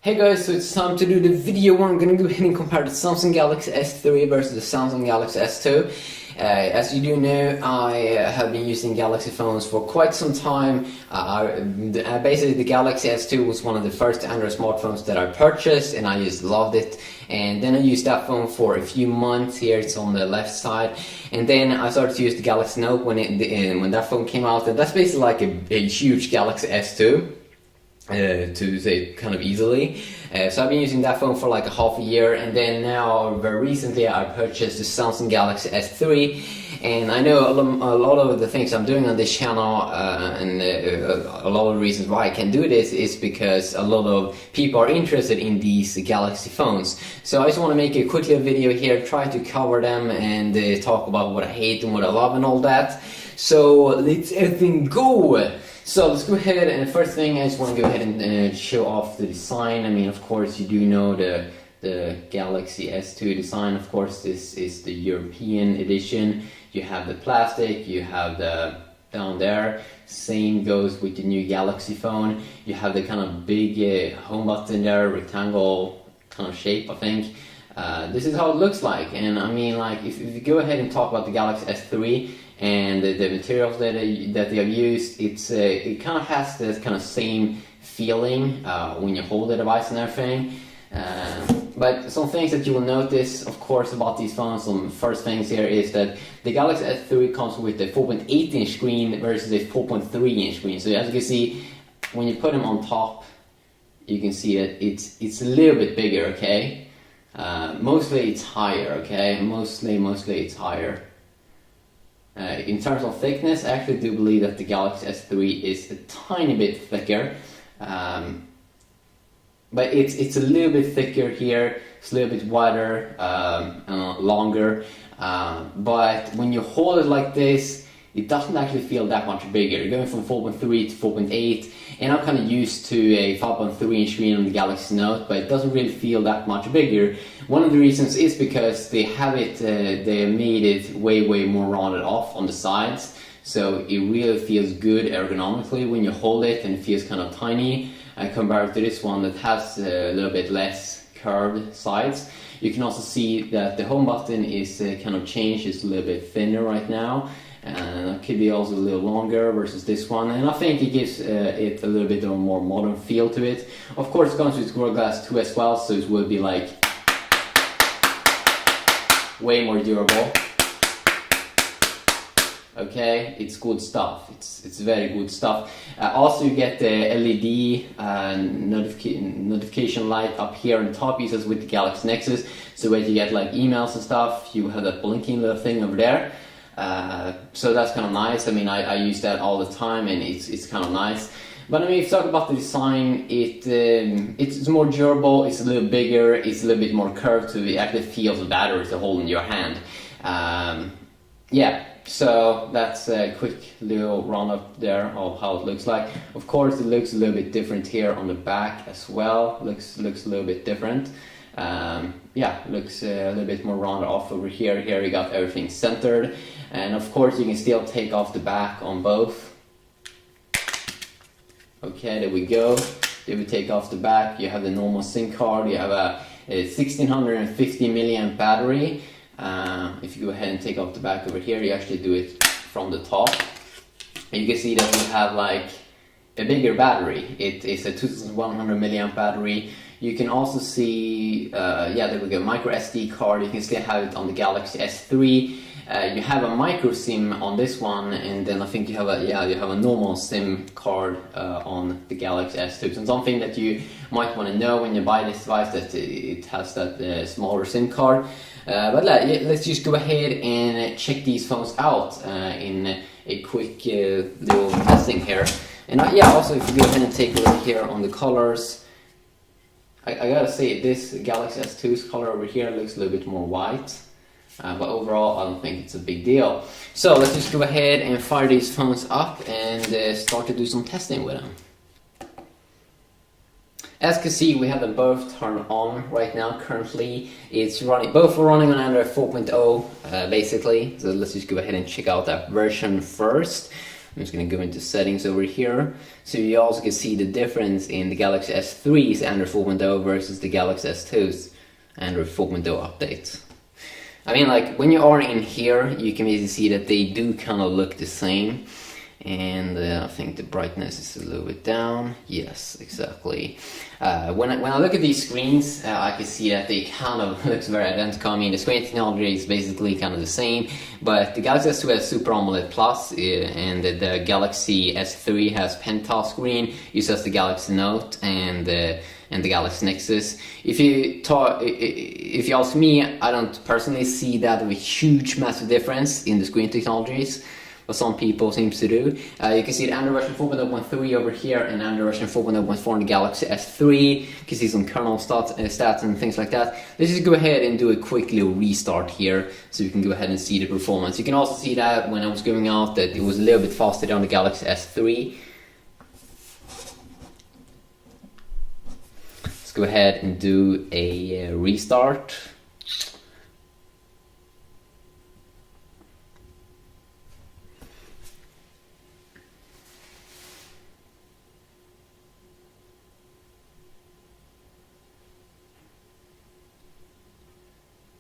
Hey guys, so it's time to do the video where I'm gonna go ahead and compare the Samsung Galaxy S3 versus the Samsung Galaxy S2. As you do know, I have been using Galaxy phones for quite some time. Basically, the Galaxy S2 was one of the first Android smartphones that I purchased, and I just loved it. And then I used that phone for a few months. Here it's on the left side, and then I started to use the Galaxy Note when that phone came out, and that's basically like a huge Galaxy S2. To say kind of easily. So I've been using that phone for like a half a year, and then now very recently I purchased the Samsung Galaxy S3, and I know a lot of the things I'm doing on this channel and a lot of the reasons why I can do this is because a lot of people are interested in these Galaxy phones. So I just want to make a quick little video here, try to cover them and talk about what I hate and what I love and all that. So let's everything go! So let's go ahead, and the first thing I just want to go ahead and show off the design. I mean, of course, you do know the Galaxy S2 design. Of course, this is the European edition. You have the plastic, you have the down there. Same goes with the new Galaxy phone. You have the kind of big home button there, rectangle kind of shape, I think. This is how it looks like, and I mean, like, if you go ahead and talk about the Galaxy S3 and the materials that they have used, it kind of has this kind of same feeling when you hold the device and everything. But some things that you will notice, of course, about these phones, some first things here is that the Galaxy S3 comes with a 4.8-inch screen versus a 4.3-inch screen. So as you can see, when you put them on top, you can see that it's a little bit bigger, okay? Mostly it's higher, okay? Mostly it's higher. In terms of thickness, I actually do believe that the Galaxy S3 is a tiny bit thicker. But it's a little bit thicker here, it's a little bit wider, longer. But when you hold it like this, it doesn't actually feel that much bigger. You're going from 4.3 to 4.8, and I'm kind of used to a 5.3-inch screen on the Galaxy Note, but it doesn't really feel that much bigger. One of the reasons is because they made it way more rounded off on the sides, so it really feels good ergonomically when you hold it, and it feels kind of tiny compared to this one that has a little bit less curved sides. You can also see that the home button is kind of changed, it's a little bit thinner right now. And it could be also a little longer versus this one, and I think it gives it a little bit of a more modern feel to it. Of course, it comes with Gorilla Glass 2 as well, so it will be like way more durable. Okay, it's good stuff. It's very good stuff. Also, you get the LED notification light up here on top, uses with the Galaxy Nexus. So when you get like emails and stuff, you have that blinking little thing over there. So that's kind of nice. I mean, I use that all the time, and it's kind of nice. But I mean, if you talk about the design, it's more durable, it's a little bigger, it's a little bit more curved, so it actually feels the battery to hold in your hand. Yeah, so that's a quick little roundup there of how it looks like. Of course, it looks a little bit different here on the back as well. Looks a little bit different. Yeah, looks a little bit more rounded off over here. Here you got everything centered, and of course you can still take off the back on both. Okay, there we go. There we take off the back. You have the normal SIM card. You have a 1650 milliamp battery. If you go ahead and take off the back over here, you actually do it from the top, and you can see that we have like a bigger battery. It is a 2100 milliamp battery. You can also see, yeah, there we go, micro SD card. You can still have it on the Galaxy S3. You have a micro SIM on this one, and then I think you have a normal SIM card on the Galaxy S2. So something that you might want to know when you buy this device, that it has that smaller SIM card. But let's just go ahead and check these phones out in a quick little testing here. And yeah, also if you go ahead and take a look here on the colors, I gotta say, this Galaxy S2's color over here looks a little bit more white, but overall I don't think it's a big deal. So let's just go ahead and fire these phones up and start to do some testing with them. As you can see, we have them both turned on right now. Currently, it's running. Both are running on Android 4.0, basically. So let's just go ahead and check out that version first. I'm just going to go into settings over here, so you also can see the difference in the Galaxy S3's Android 4.0 versus the Galaxy S2's Android 4.0 update. I mean, like, when you are in here, you can basically see that they do kind of look the same. And I think the brightness is a little bit down. Yes, exactly. When I look at these screens, I can see that they kind of looks very identical. I mean, the screen technology is basically kind of the same, but the Galaxy S2 has Super AMOLED Plus, and the Galaxy S3 has Pentile screen. Uses the Galaxy Note and the Galaxy Nexus. If you ask me, I don't personally see that of a huge, massive difference in the screen technologies, but some people seem to do. You can see the Android version 4.0.3 over here and Android version 4.0.4 on the Galaxy S3. You can see some kernel stats and things like that. Let's just go ahead and do a quick little restart here, so you can go ahead and see the performance. You can also see that when I was going out that it was a little bit faster on the Galaxy S3. Let's go ahead and do a restart.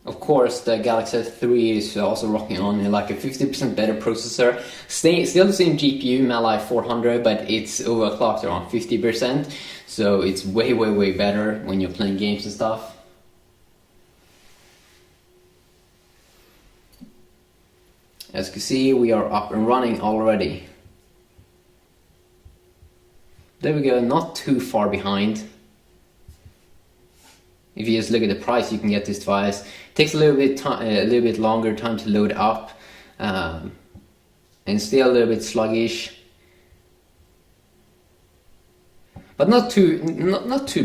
Of course, the Galaxy S3 is also rocking on like a 50% better processor. Still the same GPU, Mali 400, but it's overclocked around 50%. So it's way better when you're playing games and stuff. As you can see, we are up and running already. There we go, not too far behind. If you just look at the price, you can get this device. It takes a little bit longer time to load up, and still a little bit sluggish, but not too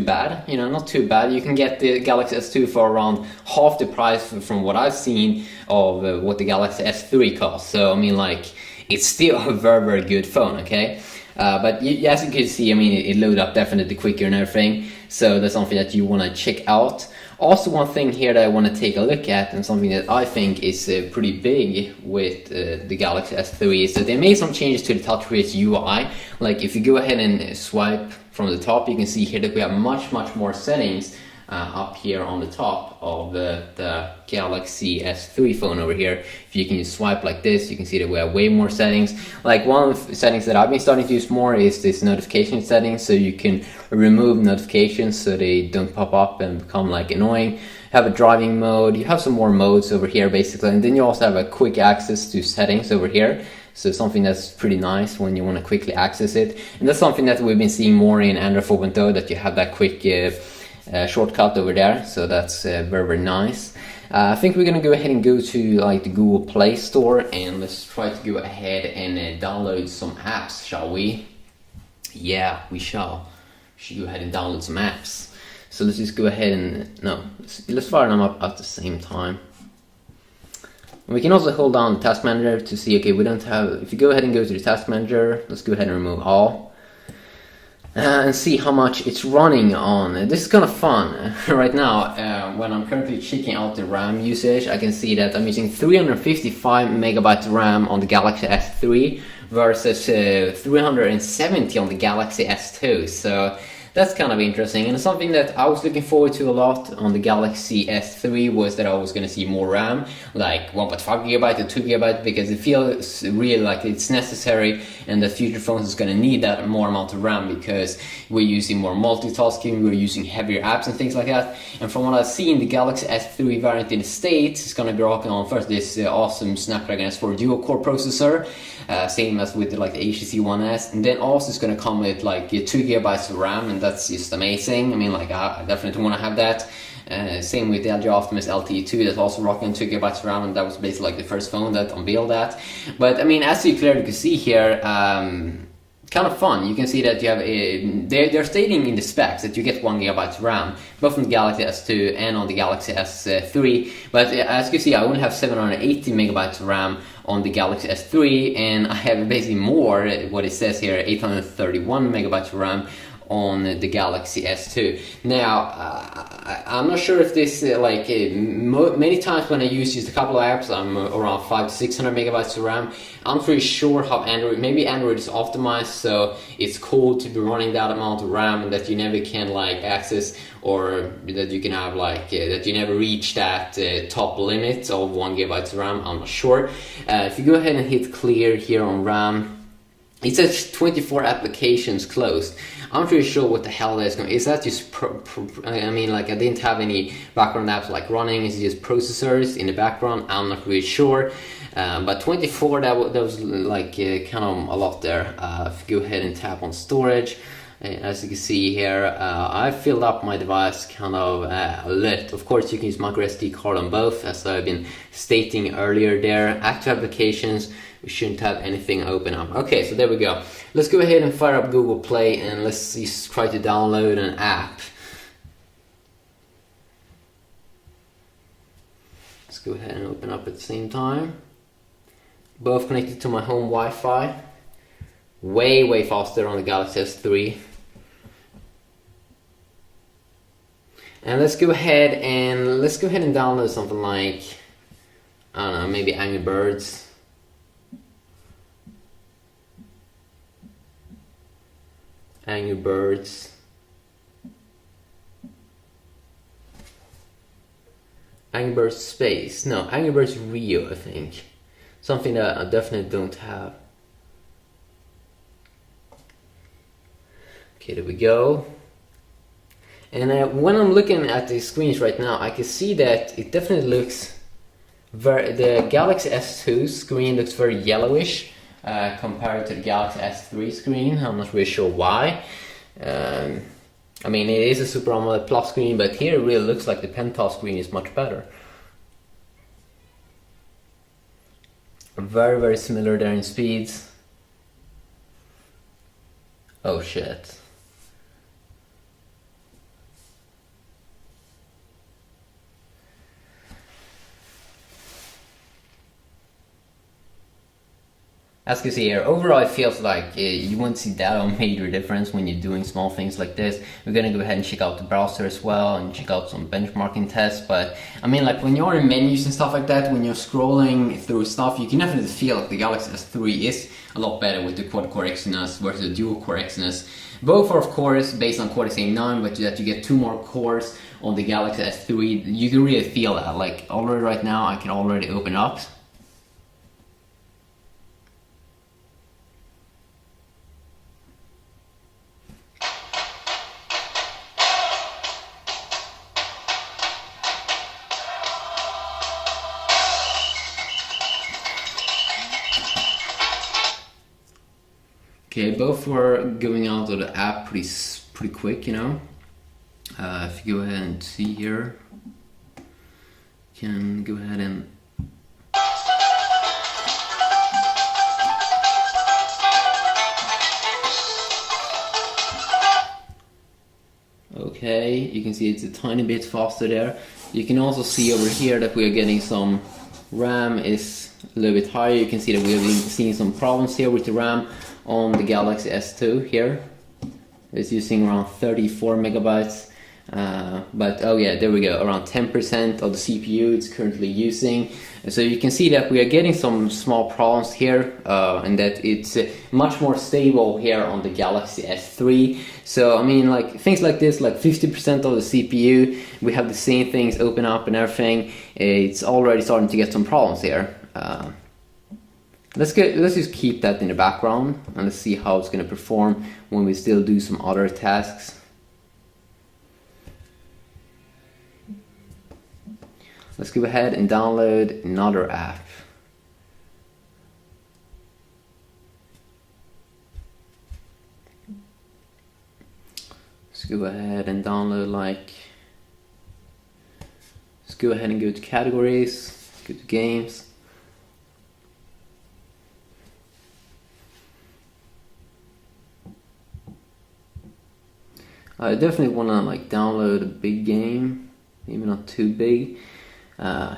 bad. You know, not too bad. You can get the Galaxy S2 for around half the price from what I've seen of what the Galaxy S3 costs. So I mean, like, it's still a very good phone. Okay. But as you can see, I mean, it loaded up definitely quicker and everything, so that's something that you want to check out. Also, one thing here that I want to take a look at, and something that I think is pretty big with the Galaxy S3, is that they made some changes to the TouchWiz UI. Like, if you go ahead and swipe from the top, you can see here that we have much more settings up here on the top of the Galaxy S3 phone over here. If you can just swipe like this, you can see that we have way more settings. Like, one of the settings that I've been starting to use more is this notification settings, so you can remove notifications so they don't pop up and become like annoying. You have a driving mode, you have some more modes over here basically, and then you also have a quick access to settings over here. So something that's pretty nice when you want to quickly access it, and that's something that we've been seeing more in Android 4.0, that you have that quick shortcut over there, so that's very nice. I think we're gonna go ahead and go to like the Google Play Store, and let's try to go ahead and download some apps, shall we? Yeah, we shall. We should go ahead and download some apps. So let's just go ahead and let's fire them up at the same time. We can also hold down the Task Manager to see, okay, we don't have. If you go ahead and go to the Task Manager, let's go ahead and remove all. And see how much it's running on. This is kind of fun. Right now, when I'm currently checking out the RAM usage, I can see that I'm using 355 megabytes RAM on the Galaxy S3 versus 370 on the Galaxy S2. So that's kind of interesting, and something that I was looking forward to a lot on the Galaxy S3 was that I was going to see more RAM, like 1.5 GB or 2 GB, because it feels really like it's necessary, and that future phones is going to need that more amount of RAM, because we're using more multitasking, we're using heavier apps and things like that. And from what I've seen, the Galaxy S3 variant in the States is going to be rocking on first this awesome Snapdragon S4 dual-core processor, same as with like the HTC One S, and then also it's going to come with like 2 GB of RAM, and that's just amazing. I mean, like, I definitely want to have that. Same with the LG Optimus LTE2, that's also rocking 2 GB of RAM, and that was basically like the first phone that unveiled that. But I mean, as you clearly can see here, kind of fun. You can see that you have they're stating in the specs that you get 1 GB RAM, both on the Galaxy S2 and on the Galaxy S3. But as you can see, I only have 780 megabytes of RAM on the Galaxy S3, and I have basically more, what it says here, 831 megabytes of RAM on the Galaxy S2. Now, I'm not sure if this many times when I use just a couple of apps, I'm around 500 to 600 megabytes of RAM. I'm pretty sure how maybe Android is optimized so it's cool to be running that amount of RAM and that you never can like access, or that you can have that you never reach that top limit of 1 gigabyte of RAM. I'm not sure. If you go ahead and hit clear here on RAM, it says 24 applications closed. I'm pretty sure what the hell that's going. Is that just I mean, like, I didn't have any background apps like running. It's just processors in the background. I'm not really sure. But 24, that was like kind of a lot there. If you go ahead and tap on storage, as you can see here, I filled up my device kind of a lot. Of course, you can use micro SD card on both, as I've been stating earlier there. Active applications, we shouldn't have anything open up. Okay, so there we go. Let's go ahead and fire up Google Play and let's just try to download an app. Let's go ahead and open up at the same time. Both connected to my home Wi-Fi. Way faster on the Galaxy S3. And let's go ahead and download something like, I don't know, maybe Angry Birds. Angry Birds. Angry Birds Space. No, Angry Birds Rio, I think. Something that I definitely don't have. Okay, there we go. And when I'm looking at the screens right now, I can see that it definitely looks the Galaxy S2 screen looks very yellowish compared to the Galaxy S3 screen. I'm not really sure why. I mean, it is a Super AMOLED Plus screen, but here it really looks like the Penthouse screen is much better. Very similar there in speeds. Oh shit. As you can see here, overall it feels like you won't see that major difference when you're doing small things like this. We're gonna go ahead and check out the browser as well and check out some benchmarking tests. But I mean, like, when you're in menus and stuff like that, when you're scrolling through stuff, you can definitely feel like the Galaxy S3 is a lot better with the quad-core Exynos versus the dual-core Exynos. Both are of course based on Cortex A9, but that you get 2 more cores on the Galaxy S3. You can really feel that. Like, already right now I can already open up. Okay, both were going out of the app pretty quick, you know. If you go ahead and see here, you can go ahead and okay, you can see it's a tiny bit faster there. You can also see over here that we are getting some RAM is a little bit higher. You can see that we have been seeing some problems here with the RAM on the Galaxy S2 here. It's using around 34 megabytes. But oh yeah, there we go, around 10% of the CPU it's currently using. So you can see that we are getting some small problems here, and that it's much more stable here on the Galaxy S3. So I mean, like, things like this, like 50% of the CPU, we have the same things open up and everything. It's already starting to get some problems here. Let's just keep that in the background and let's see how it's going to perform when we still do some other tasks. Let's go ahead and download another app. Let's go ahead and download let's go ahead and go to categories, go to games. I definitely want to download a big game, maybe not too big.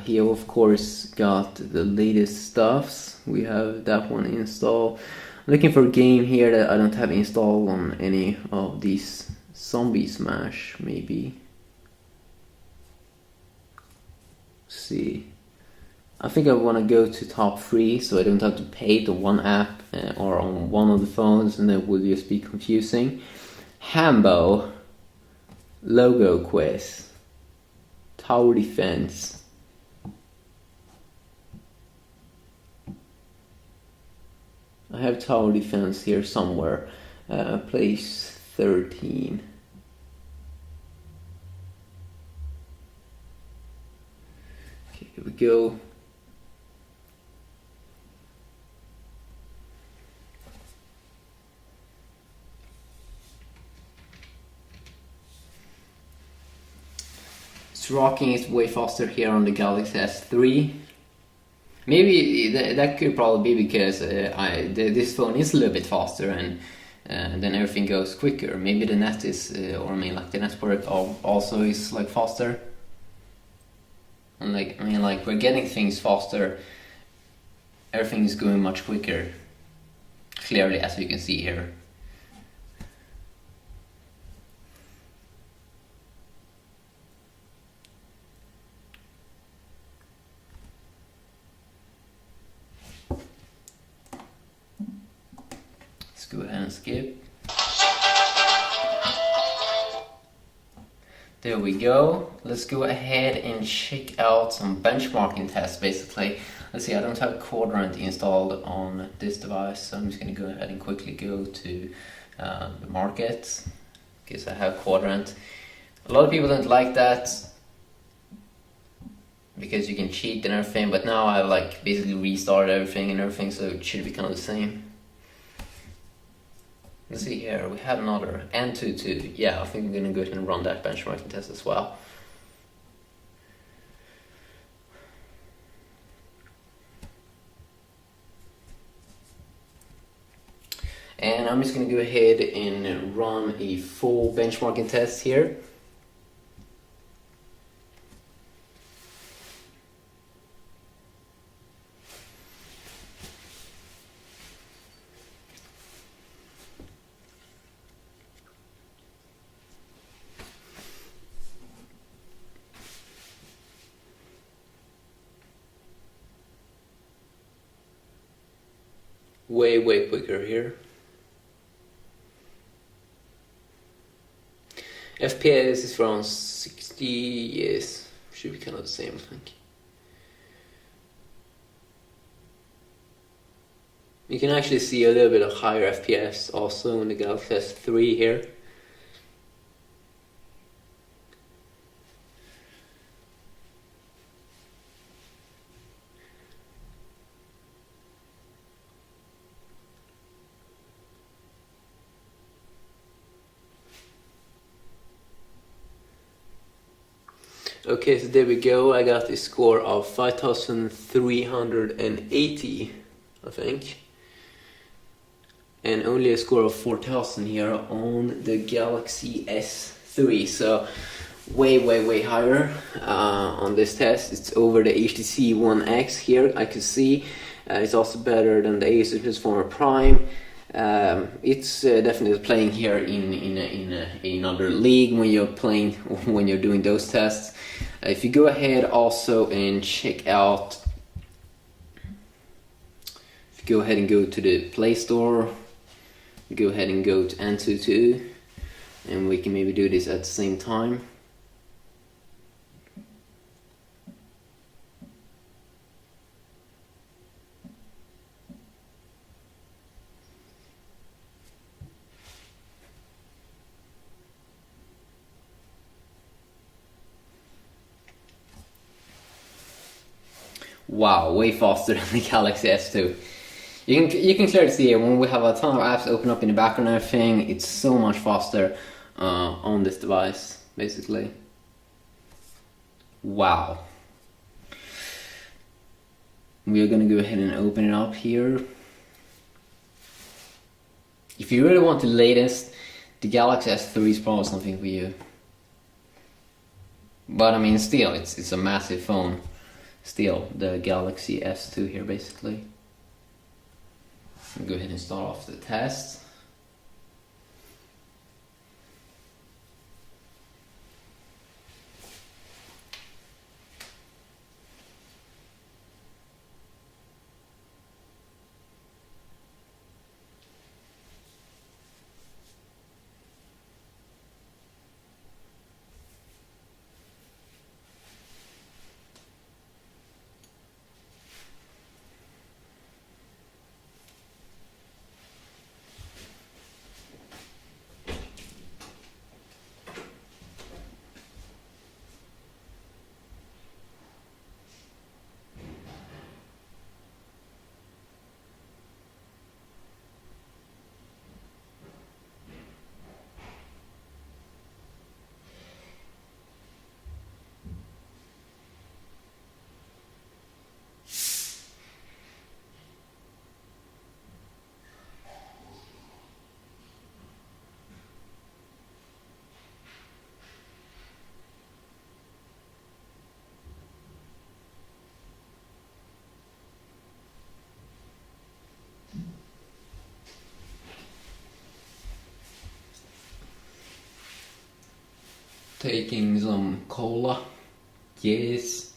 Here of course got the latest stuffs. We have that one installed. Looking for a game here that I don't have installed on any of these. Zombie Smash, maybe. Let's see. I think I want to go to top 3 so I don't have to pay the one app or on one of the phones, and it will just be confusing. Hambo, Logo Quiz, Tower Defense. I have Tower Defense here somewhere. Place 13. Okay, here we go. It's rocking. It's way faster here on the Galaxy S3. Maybe that could probably be because this phone is a little bit faster, and then everything goes quicker. Maybe the net is, or I mean, like the network also is like faster. And like, I mean, like we're getting things faster. Everything is going much quicker. Clearly, as you can see here. Let's go ahead and skip. There we go. Let's go ahead and check out some benchmarking tests basically. Let's see, I don't have Quadrant installed on this device, so I'm just going to go ahead and quickly go to the market because I have Quadrant. A lot of people don't like that because you can cheat and everything, but now I like basically restarted everything, so it should be kind of the same. Let's see here, we have another N22. Yeah, I think I'm gonna go ahead and run that benchmarking test as well. And I'm just gonna go ahead and run a full benchmarking test here. Way quicker here. FPS is around 60, yes, should be kind of the same, I think. You can actually see a little bit of higher FPS also in the Galaxy S3 here. Okay, so there we go. I got a score of 5,380, I think. And only a score of 4,000 here on the Galaxy S3. So way higher on this test. It's over the HTC One X here, I can see. It's also better than the Asus Transformer Prime. It's definitely playing here in another league when you're doing those tests. If you go ahead also and check out, if you go ahead and go to the Play Store, go ahead and go to N22, and we can maybe do this at the same time. Wow, way faster than the Galaxy S2. You can clearly see it when we have a ton of apps open up in the background and everything. It's so much faster on this device, basically. Wow. We are gonna go ahead and open it up here. If you really want the latest, the Galaxy S3 is probably something for you. But I mean, still, it's a massive phone. Still, the Galaxy S2 here, basically. I'll go ahead and start off the test. Taking some cola. Yes.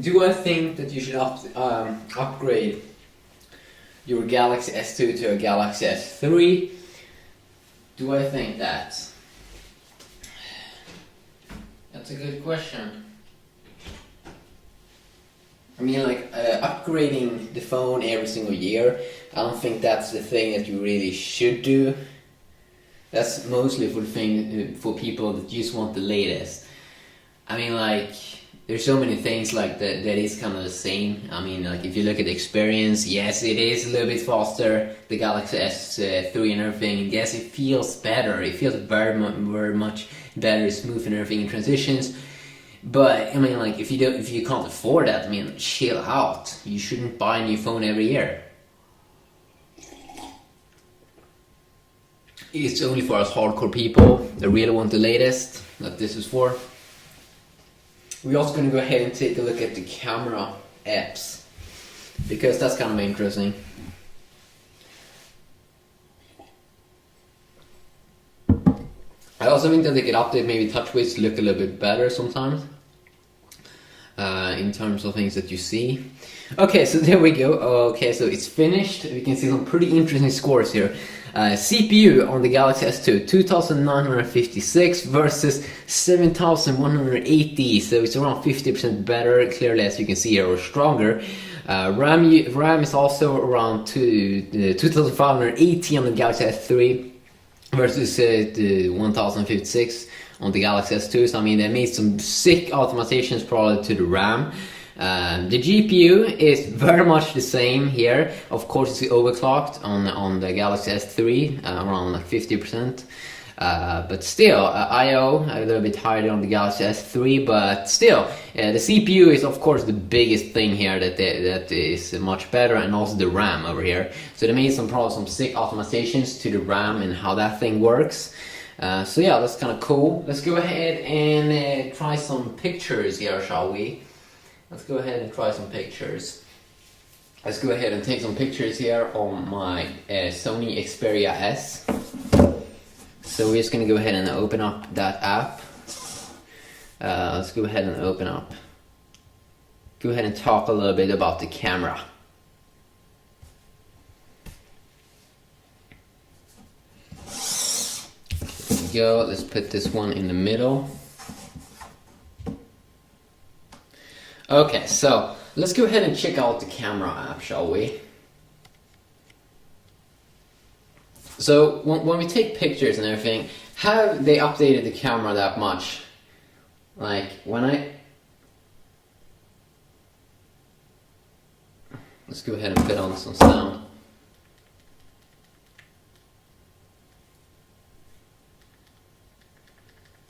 Do I think that you should upgrade your Galaxy S2 to a Galaxy S3? Do I think that? That's a good question. I mean, like, upgrading the phone every single year, I don't think that's the thing that you really should do. That's mostly for people that just want the latest. I mean, like, there's so many things like that is kind of the same. I mean, like, if you look at the experience, yes, it is a little bit faster, the Galaxy S3 and everything, and yes, it feels better. It feels very much better, smooth and everything in transitions. But I mean, like, if you can't afford that, I mean, chill out. You shouldn't buy a new phone every year. It's only for us hardcore people that really want the latest that this is for. We're also going to go ahead and take a look at the camera apps, because that's kind of interesting. I also think that they could update maybe TouchWiz to look a little bit better sometimes, in terms of things that you see. Okay, so there we go. Okay, so it's finished. We can see some pretty interesting scores here. CPU on the Galaxy S2, 2,956 versus 7,180, so it's around 50% better, clearly, as you can see here, or stronger. RAM is also around 2,580 on the Galaxy S3 versus 1,056 on the Galaxy S2, so I mean, they made some sick optimizations probably to the RAM. The GPU is very much the same here. Of course, it's overclocked on the Galaxy S3, around like 50%. But still, I/O a little bit higher on the Galaxy S3, but still, the CPU is of course the biggest thing here that is much better, and also the RAM over here. So they made probably some sick optimizations to the RAM and how that thing works. So yeah, that's kind of cool. Let's go ahead and try some pictures here, shall we? Let's go ahead and try some pictures. Let's go ahead and take some pictures here on my Sony Xperia S. So we're just going to go ahead and open up that app. Let's go ahead and open up. Go ahead and talk a little bit about the camera. There we go. Let's put this one in the middle. Okay, so let's go ahead and check out the camera app, shall we? So when we take pictures and everything, have they updated the camera that much? Like let's go ahead and put on some sound.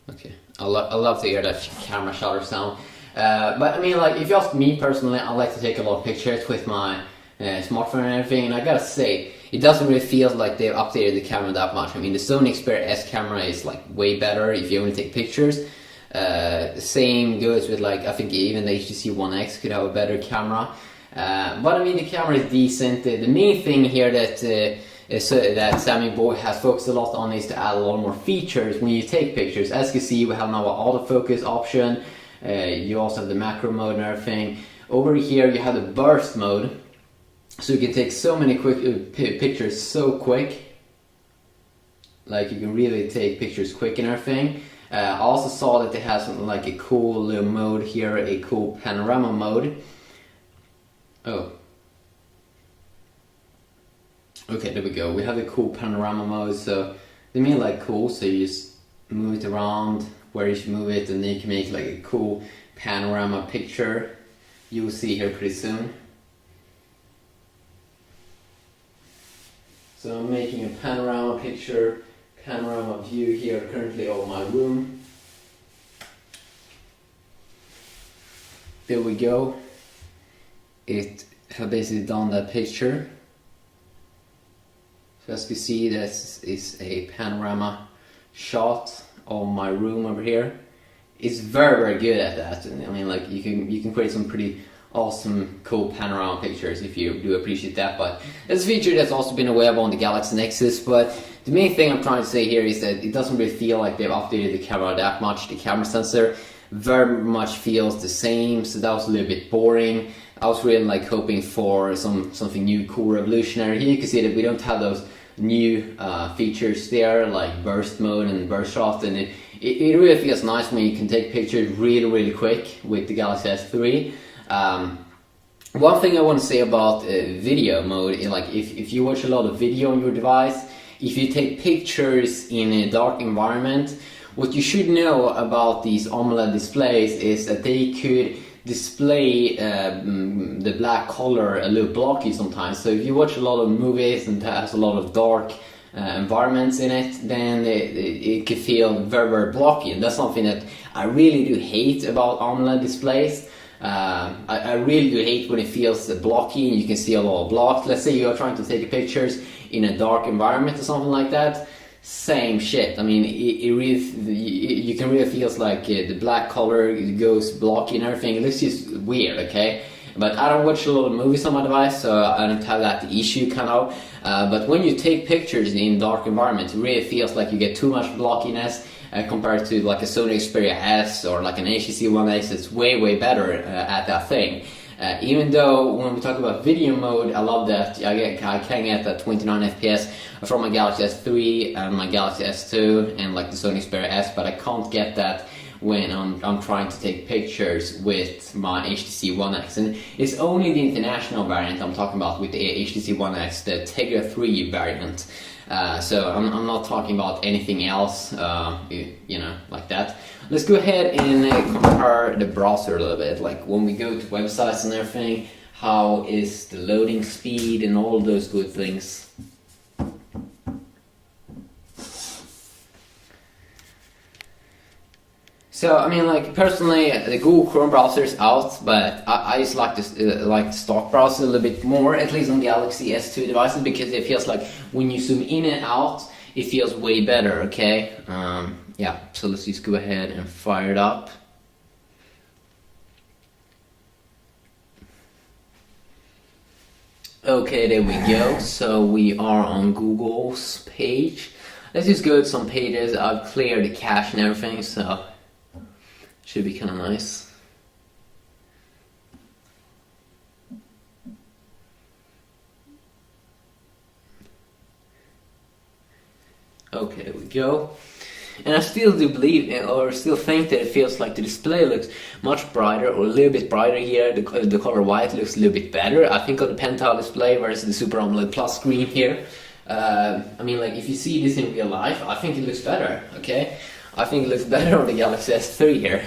Okay, I love to hear that camera shutter sound. But I mean, like, if you ask me personally, I like to take a lot of pictures with my smartphone and everything, and I gotta say, it doesn't really feel like they've updated the camera that much. I mean, the Sony Xperia S camera is like way better if you only take pictures. Same goes with, like, I think even the HTC One X could have a better camera. But I mean, the camera is decent. The main thing here that that Sammy Boy has focused a lot on is to add a lot more features when you take pictures. As you can see, we have now an autofocus option. You also have the macro mode and everything. Over here you have the burst mode, so you can take so many quick pictures so quick. Like, you can really take pictures quick and everything. I also saw that they have something like a cool little mode here, a cool panorama mode. Oh. Okay, there we go. We have the cool panorama mode, so they mean like cool, so you just move it around where you should move it, and then you can make like a cool panorama picture. You'll see here pretty soon. So I'm making a panorama picture, panorama view here currently of my room. There we go. It has basically done that picture. So as you see, this is a panorama shot of my room over here. It's very good at that. And I mean, like, you can create some pretty awesome, cool panorama pictures if you do appreciate that. But it's a feature that's also been available on the Galaxy Nexus. But the main thing I'm trying to say here is that it doesn't really feel like they've updated the camera that much. The camera sensor very much feels the same, so that was a little bit boring. I was really like hoping for something new, cool, revolutionary. Here you can see that we don't have those new features there, like burst mode and burst shot, and it really feels nice when you can take pictures really quick with the Galaxy S3. One thing I want to say about video mode is, like, if you watch a lot of video on your device, if you take pictures in a dark environment, what you should know about these AMOLED displays is that they could display the black color a little blocky sometimes. So if you watch a lot of movies and it has a lot of dark environments in it, then it can feel very blocky, and that's something that I really do hate about AMOLED displays. I really do hate when it feels blocky and you can see a lot of blocks. Let's say you are trying to take pictures in a dark environment or something like that. Same shit. I mean, it really, you can really feel like the black color goes blocky and everything. It looks just weird, okay? But I don't watch a lot of movies on my device, so I don't have that issue, kind of. But when you take pictures in dark environments, it really feels like you get too much blockiness compared to like a Sony Xperia S or like an HTC One X. It's way better at that thing. Even though when we talk about video mode, I love that I can get that 29 FPS from my Galaxy S3 and my Galaxy S2 and like the Sony Xperia S, but I can't get that when I'm trying to take pictures with my HTC One X. And it's only the international variant I'm talking about with the HTC One X, the Tegra 3 variant. So I'm not talking about anything else, you know, like that. Let's go ahead and compare the browser a little bit. Like when we go to websites and everything, how is the loading speed and all those good things. So I mean, like, personally, the Google Chrome browser is out, but I just like this like the stock browser a little bit more, at least on Galaxy S2 devices, because it feels like when you zoom in and out, it feels way better. Okay, yeah. So let's just go ahead and fire it up. Okay, there we go. So we are on Google's page. Let's just go to some pages. I've cleared the cache and everything, so should be kind of nice. Okay, there we go. And I still do believe, or still think, that it feels like the display looks much brighter, or a little bit brighter here. The color white looks a little bit better, I think, on the Pentile display versus the Super AMOLED Plus screen here. I mean, like, if you see this in real life, I think it looks better, okay? I think it looks better on the Galaxy S3 here.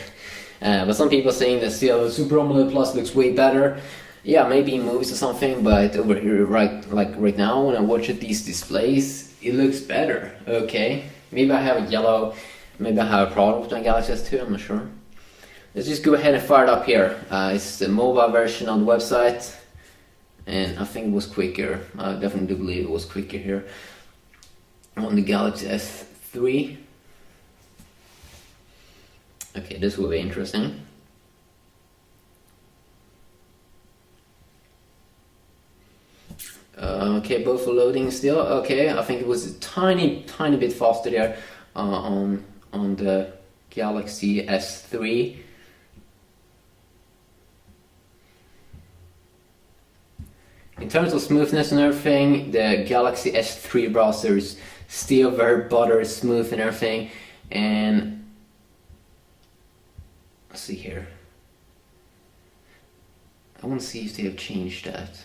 But some people are saying that still the Super AMOLED Plus looks way better. Yeah, maybe in movies or something, but over here, right now, when I watch these displays, it looks better, okay? Maybe I have a yellow, maybe I have a problem with my Galaxy S2, I'm not sure. let's just go ahead and fire it up here. It's the mobile version on the website, and I think it was quicker. I definitely do believe it was quicker here on the Galaxy S3. Okay, this will be interesting. Okay, both are loading still. Okay, I think it was a tiny bit faster there on the Galaxy S3. In terms of smoothness and everything, the Galaxy S3 browser is still very buttery smooth and everything. And let's see here. I want to see if they have changed that.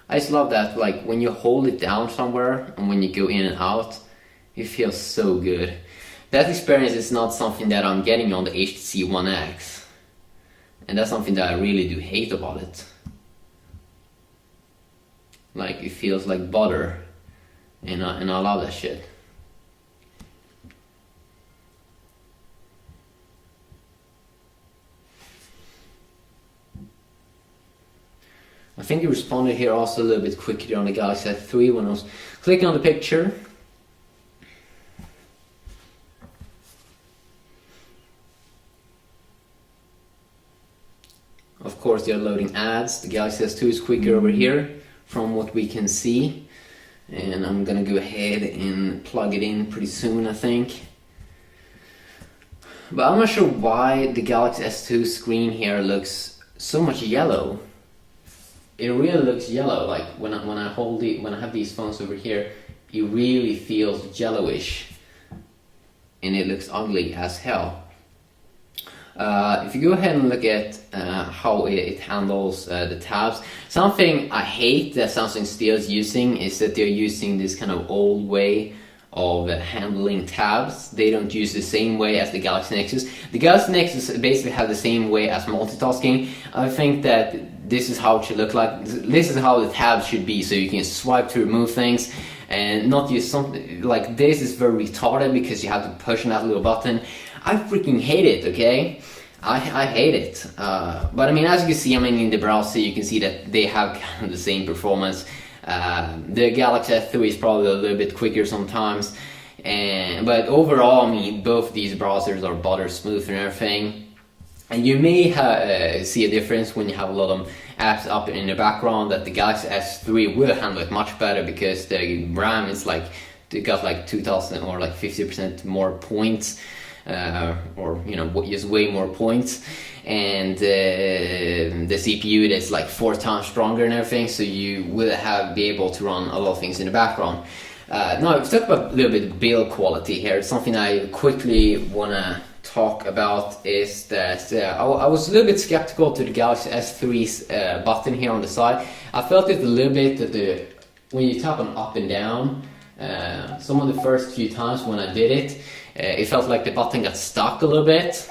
I just love that, like when you hold it down somewhere and when you go in and out, it feels so good. That experience is not something that I'm getting on the HTC One X, and that's something that I really do hate about it. Like, it feels like butter, and I love that shit. I think it responded here also a little bit quicker on the Galaxy S3 when I was clicking on the picture. Of course, they're loading ads. The Galaxy S2 is quicker over here from what we can see. And I'm gonna go ahead and plug it in pretty soon, I think. But I'm not sure why the Galaxy S2 screen here looks so much yellow. It really looks yellow. Like when I hold it, when I have these phones over here, it really feels yellowish, and it looks ugly as hell. If you go ahead and look at how it handles the tabs, something I hate that Samsung still is using is that they're using this kind of old way of handling tabs. They don't use the same way as the Galaxy Nexus. The Galaxy Nexus basically have the same way as multitasking. I think that this is how it should look like. This is how the tabs should be, so you can swipe to remove things and not use something like this. Is very retarded because you have to push on that little button. I freaking hate it, okay? I hate it. But I mean, as you can see, I mean, in the browser you can see that they have kind of the same performance. The Galaxy S3 is probably a little bit quicker sometimes, but overall, I mean, both these browsers are butter smooth and everything. And you may see a difference when you have a lot of apps up in the background, that the Galaxy S3 will handle it much better because the RAM is like, it got like 2000 or like 50% more points, or you know, just way more points. And the CPU is like 4 times stronger and everything, so you will be able to run a lot of things in the background. Now, let's talk about a little bit of build quality here. It's something I quickly want to talk about is that I was a little bit skeptical to the Galaxy S3's button here on the side. I felt it a little bit that when you tap on up and down, some of the first few times when I did it, it felt like the button got stuck a little bit.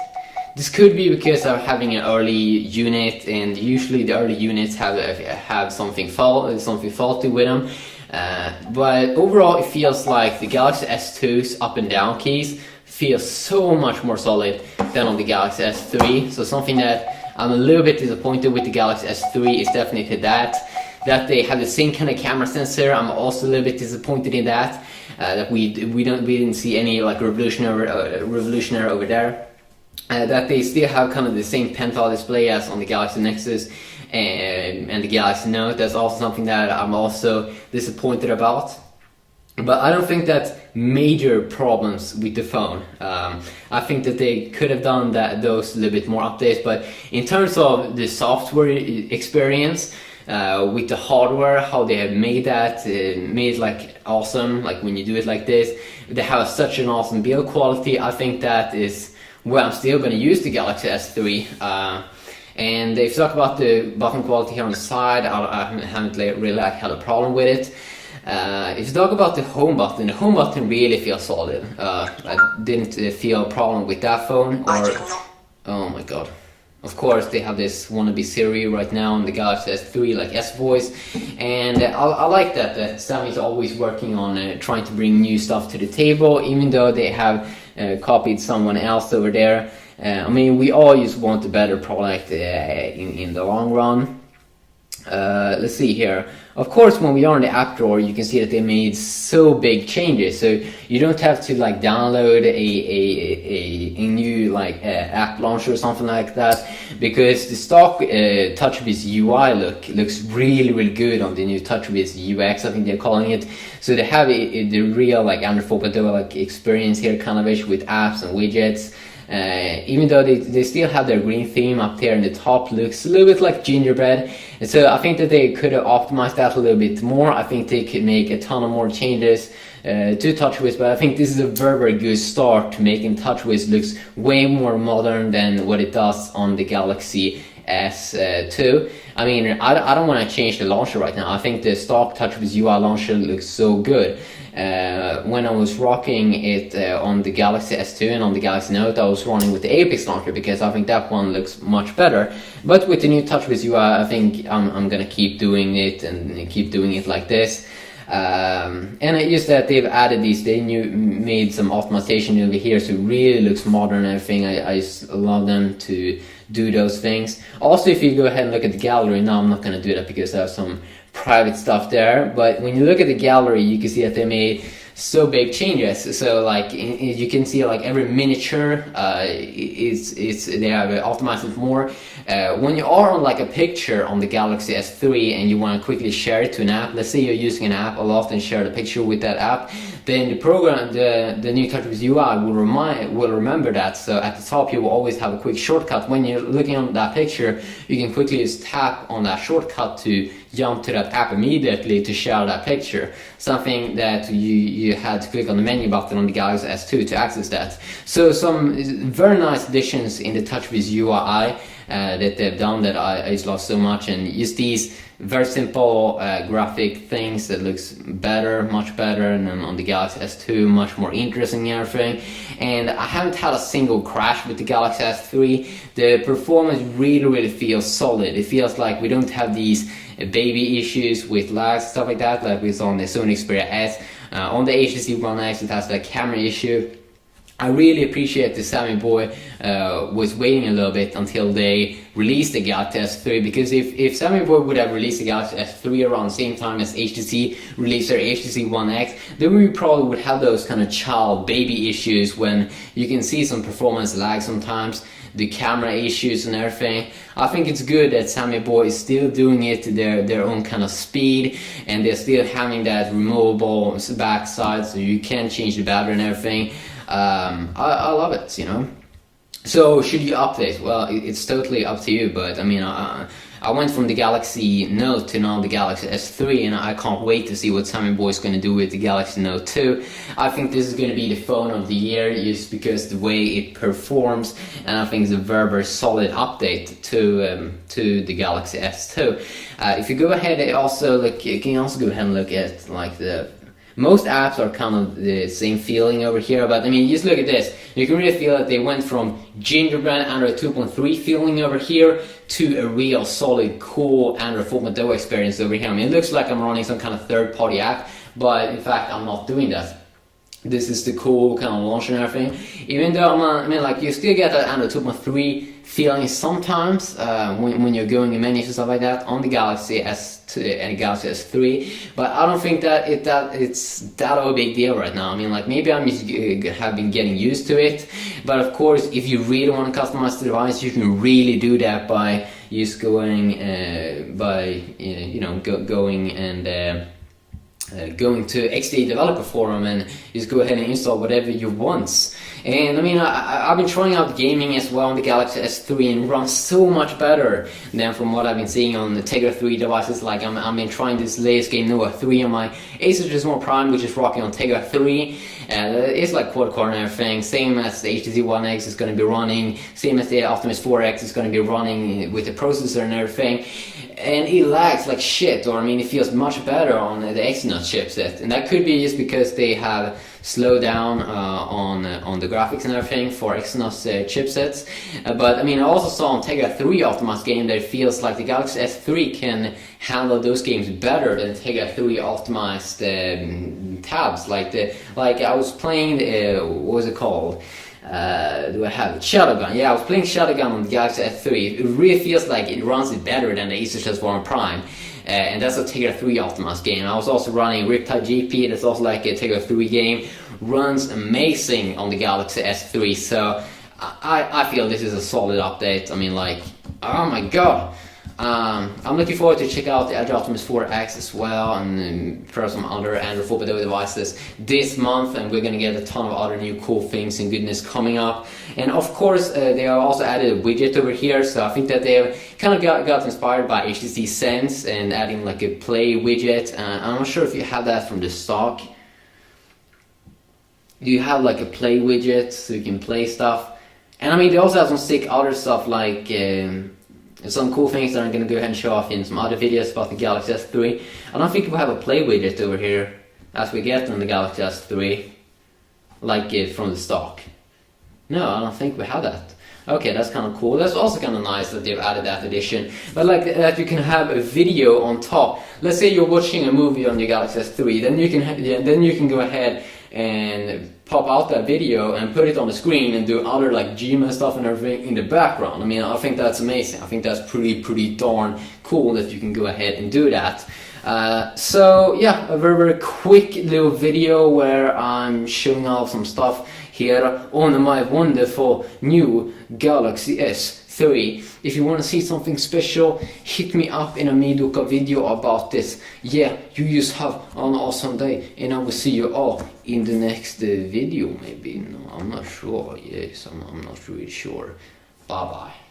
This could be because I'm having an early unit, and usually the early units have something faulty with them. But overall, it feels like the Galaxy S2's up and down keys feel so much more solid than on the Galaxy S3. So something that I'm a little bit disappointed with the Galaxy S3 is definitely that they have the same kind of camera sensor. I'm also a little bit disappointed in that. That we didn't see any like revolutionary over there. That they still have kind of the same pentile display as on the Galaxy Nexus and the Galaxy Note. That's also something that I'm also disappointed about. But I don't think that's major problems with the phone. I think that they could have done those a little bit more updates. But in terms of the software experience, with the hardware, how they have made that, made like awesome, like when you do it like this, they have such an awesome build quality. I think that is where I'm still going to use the Galaxy S3. And if you talk about the button quality here on the side, I haven't really had a problem with it. If you talk about the home button really feels solid. I didn't feel a problem with that phone. Oh my god. Of course, they have this wannabe Siri right now on the Galaxy S3, like S-Voice, and I like that Samsung is always working on trying to bring new stuff to the table, even though they have copied someone else over there. I mean, we all just want a better product in the long run. Let's see here. Of course, when we are in the app drawer, you can see that they made so big changes. So you don't have to like download a new like app launcher or something like that, because the stock TouchWiz UI looks really good on the new TouchWiz UX, I think they're calling it. So they have the real like Android 4.0 like experience here, kind of ish, with apps and widgets. Even though they still have their green theme up there in the top, looks a little bit like gingerbread. And so I think that they could have optimized that a little bit more. I think they could make a ton of more changes to TouchWiz, but I think this is a very good start to making TouchWiz looks way more modern than what it does on the Galaxy S2. I mean, I don't want to change the launcher right now. I think the stock TouchWiz UI launcher looks so good. When I was rocking it on the Galaxy S2 and on the Galaxy Note, I was running with the Apex launcher because I think that one looks much better. But with the new TouchWiz UI, I think I'm gonna keep doing it and keep doing it like this. And it's just that they've added these, made some optimization over here, so it really looks modern and everything. I just love them to do those things. Also, if you go ahead and look at the gallery, now I'm not gonna do that because I have some private stuff there, but when you look at the gallery, you can see that they made so big changes. So like you can see like every miniature they have optimized it more. When you are on like a picture on the Galaxy S3 and you want to quickly share it to an app, let's say you're using an app, I'll often share the picture with that app, then the program, the new TouchWiz UI will remember that. So at the top you will always have a quick shortcut. When you're looking on that picture, you can quickly just tap on that shortcut to jump to that app immediately to share that picture. Something that you had to click on the menu button on the Galaxy S2 to access that. So some very nice additions in the TouchWiz UI that they've done that I just love so much, and just these very simple graphic things that looks better, much better, and then on the Galaxy S2 much more interesting and everything. And I haven't had a single crash with the Galaxy S3. The performance really feels solid. It feels like we don't have these baby issues with lags, stuff like that, like we saw on the Sony Xperia S. On the HTC One X, it has that camera issue. I really appreciate the Sammy Boy was waiting a little bit until they released the Galaxy S3, because if Sammy Boy would have released the Galaxy S3 around the same time as HTC released their HTC One X, then we probably would have those kind of child baby issues when you can see some performance lag sometimes, the camera issues and everything. I think it's good that Sammy Boy is still doing it to their own kind of speed, and they're still having that removable backside so you can change the battery and everything. I love it, you know. So should you update? Well, it's totally up to you, but I mean, I went from the Galaxy Note to now the Galaxy S3, and I can't wait to see what Sammy Boy is going to do with the Galaxy Note 2. I think this is going to be the phone of the year just because the way it performs, and I think it's a very solid update to the Galaxy S2. If you go ahead and also look, you can also go ahead and look at like most apps are kind of the same feeling over here, but I mean, just look at this. You can really feel that they went from gingerbread Android 2.3 feeling over here to a real solid, cool Android 4.0 experience over here. I mean, it looks like I'm running some kind of third-party app, but in fact, I'm not doing that. This is the cool kind of launch and everything. Even though, I mean, like, you still get that Android 2.3 feeling sometimes when you're going in menus and stuff like that on the Galaxy S2 and Galaxy S3, but I don't think that it's that of a big deal right now. I mean, like, maybe I'm just have been getting used to it, but of course, if you really want to customize the device, you can really do that by just going going to XD Developer Forum and just go ahead and install whatever you want. And I mean, I've been trying out gaming as well on the Galaxy S3, and it runs so much better than from what I've been seeing on the Tegra 3 devices. Like I've been trying this latest game Nova 3 on my Asus Resmore Prime, which is rocking on Tegra 3. It's like quad-core and everything, same as the HTC One X is going to be running, same as the Optimus 4X is going to be running with the processor and everything. And it lags like shit, or I mean, it feels much better on the Exynos chipset, and that could be just because they have slowed down on the graphics and everything for Exynos chipsets. But I mean, I also saw on Tegra 3 optimized game that it feels like the Galaxy S3 can handle those games better than Tegra 3 optimized tabs. Like I was playing what was it called? do I have? Shadowgun. Yeah, I was playing Shadowgun on the Galaxy S3. It really feels like it runs it better than the Asus S1 Prime. And that's a Tegra 3 optimized game. I was also running Riptide GP, that's also like a Tegra 3 game. Runs amazing on the Galaxy S3, so I feel this is a solid update. I mean, like, oh my god. I'm looking forward to check out the Edge Optimus 4X as well, and for some other Android 4.0 devices this month, and we're gonna get a ton of other new cool things and goodness coming up. And of course, they have also added a widget over here, so I think that they have kind of got inspired by HTC Sense and adding like a play widget. I'm not sure if you have that from the stock. Do you have like a play widget so you can play stuff? And I mean, they also have some sick other stuff like some cool things that I'm going to go ahead and show off in some other videos about the Galaxy S3. I don't think we have a play widget over here as we get on the Galaxy S3, like from the stock. No, I don't think we have that. Okay, that's kind of cool. That's also kind of nice that they've added that addition. But like that, you can have a video on top. Let's say you're watching a movie on your Galaxy S3, then you can go ahead and pop out that video and put it on the screen and do other like Gmail stuff and everything in the background. I mean, I think that's amazing. I think that's pretty darn cool that you can go ahead and do that. So yeah, a very quick little video where I'm showing off some stuff here on my wonderful new Galaxy S3. If you want to see something special, hit me up in a mediocre video about this. Yeah, you just have an awesome day, and I will see you all in the next video maybe. No, I'm not sure. Yes, I'm not really sure. Bye bye.